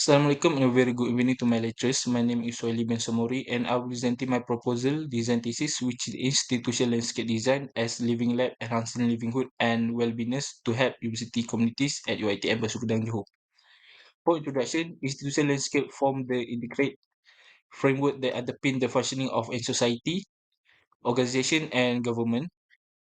Assalamualaikum and a very good evening to my lecturers. My name is Suhaili bin Samoori and I'll be presenting my proposal, design thesis, which is institutional landscape design as living lab, enhancing livelihood and well-beingness to help university communities at UiTM Basugudang Johor. For introduction, institutional landscape form the integrate framework that underpin the functioning of a society, organization and government.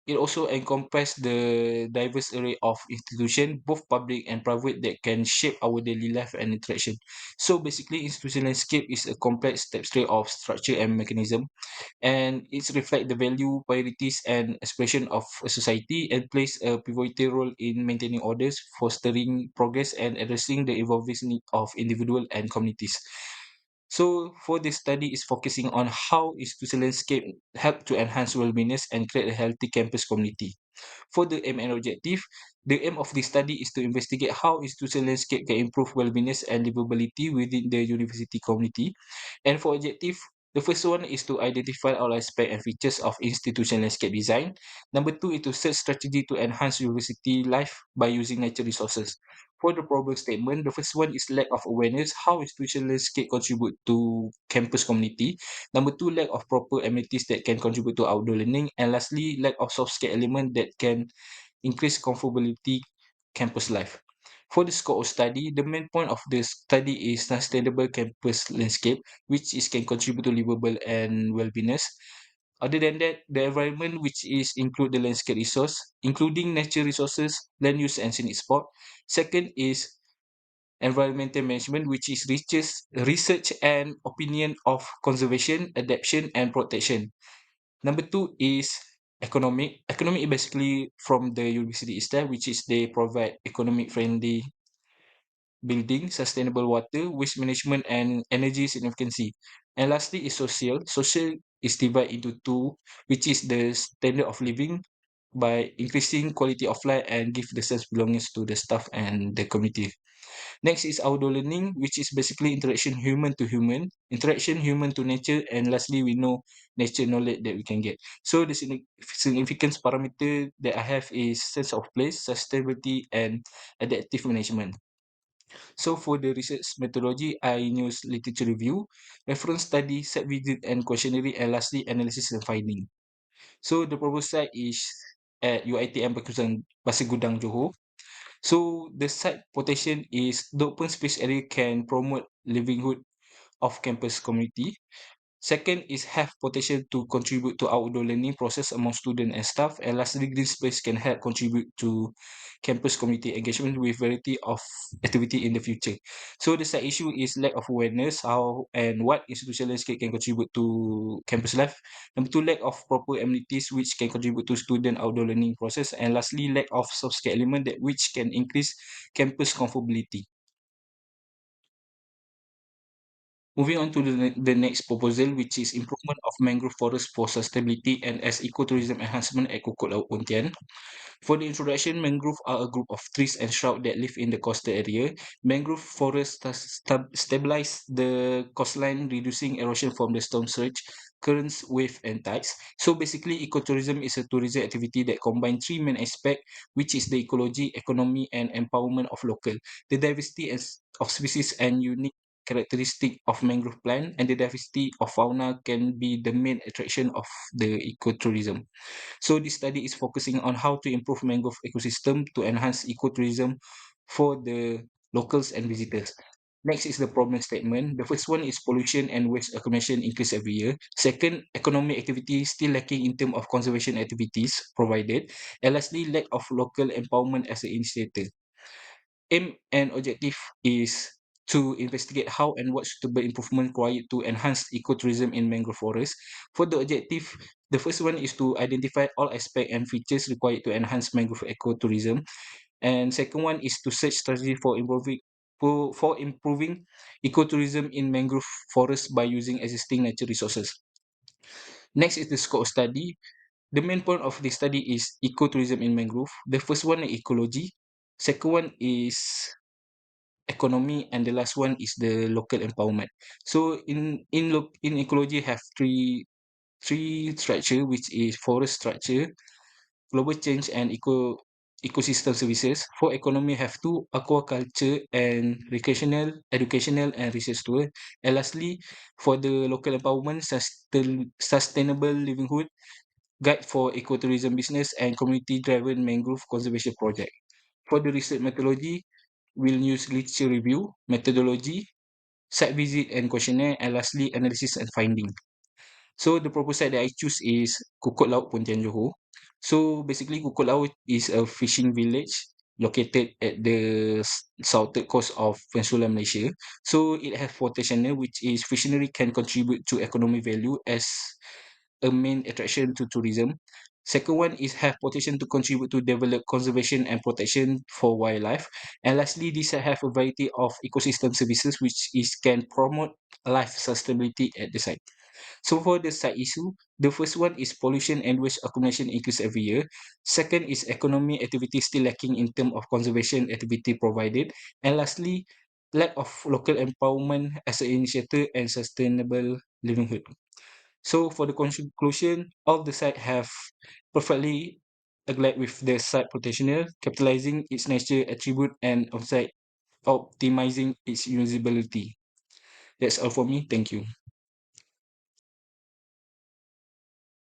It also encompasses the diverse array of institutions, both public and private, that can shape our daily life and interaction. So basically, institutional landscape is a complex tapestry of structure and mechanism, and it reflects the value, priorities, and expression of a society, and plays a pivotal role in maintaining orders, fostering progress, and addressing the evolving needs of individual and communities. So for this study is focusing on how institutional landscape help to enhance well-being and create a healthy campus community. For the aim and objective, the aim of this study is to investigate how institutional landscape can improve well-being and livability within the university community. And for objective, the first one is to identify all aspects and features of institutional landscape design. Number two is to search strategy to enhance university life by using natural resources. For the problem statement, the first one is lack of awareness, how institutional landscape contribute to campus community. Number two, lack of proper amenities that can contribute to outdoor learning. And lastly, lack of soft skill element that can increase comfortability campus life. For the scope of study, the main point of the study is sustainable campus landscape, which is can contribute to livable and well-beingness. Other than that, the environment, which is include the landscape resource, including natural resources, land use and scenic spot. Second is environmental management, which is research and opinion of conservation, adaptation, and protection. Number two is economic. Economic is basically from the university itself, which is they provide economic friendly building, sustainable water, waste management, and energy significancy. And lastly is social. Social is divided into two, which is the standard of living by increasing quality of life and give the sense of belonging to the staff and the community. Next is outdoor learning, which is basically interaction human to human, interaction human to nature, and lastly, we know nature knowledge that we can get. So the significance parameter that I have is sense of place, sustainability, and adaptive management. So for the research methodology, I use literature review, reference study, site visit, and questionnaire, and lastly, analysis and finding. So the proposed site is at UiTM Pasir Johor. So the site potential is the open space area can promote livelihood of campus community. Second is have potential to contribute to outdoor learning process among student and staff. And lastly, green space can help contribute to campus community engagement with variety of activity in the future. So the side issue is lack of awareness how and what institutional landscape can contribute to campus life. Number two, lack of proper amenities which can contribute to student outdoor learning process. And lastly, lack of soft skill element that which can increase campus comfortability. Moving on to the next proposal, which is improvement of mangrove forest for sustainability and as ecotourism enhancement at Kokok Laut Pontian. For the introduction, mangrove are a group of trees and shrubs that live in the coastal area. Mangrove forests stabilize the coastline, reducing erosion from the storm surge, currents, wave, and tides. So basically, ecotourism is a tourism activity that combines three main aspects, which is the ecology, economy, and empowerment of local. The diversity of species and unique characteristic of mangrove plant and the diversity of fauna can be the main attraction of the ecotourism. So this study is focusing on how to improve mangrove ecosystem to enhance ecotourism for the locals and visitors. Next is the problem statement. The first one is pollution and waste accumulation increase every year. Second, economic activity still lacking in terms of conservation activities provided. And lastly, lack of local empowerment as an initiator. Aim and objective is to investigate how and what suitable improvement required to enhance ecotourism in mangrove forests. For the objective, the first one is to identify all aspects and features required to enhance mangrove ecotourism. And second one is to search strategy for improving ecotourism in mangrove forests by using existing natural resources. Next is the scope of study. The main point of the study is ecotourism in mangrove. The first one is ecology. Second one is economy, and the last one is the local empowerment. So in ecology have three structure, which is forest structure, global change, and ecosystem ecosystem services. For economy have two: aquaculture and recreational, educational and research tour. And lastly, for the local empowerment, sustainable livelihood, guide for ecotourism business and community-driven mangrove conservation project. For the research methodology, we'll use literature review, methodology, site visit and questionnaire, and lastly, analysis and finding. So the proposed site that I choose is Kukut Laut, Pontian, Johor. So basically, Kukut Laut is a fishing village located at the southern coast of Peninsular Malaysia. So it has potential, which is fishery can contribute to economic value as a main attraction to tourism. Second one is have potential to contribute to develop conservation and protection for wildlife. And lastly, this have a variety of ecosystem services which is can promote life sustainability at the site. So for the side issue, the first one is pollution and waste accumulation increase every year. Second is economic activity still lacking in terms of conservation activity provided. And lastly, lack of local empowerment as an initiator and sustainable livelihood. So for the conclusion, all the sites have perfectly aligned with the site potential, capitalizing its nature attribute and on-site optimizing its usability. That's all for me. Thank you.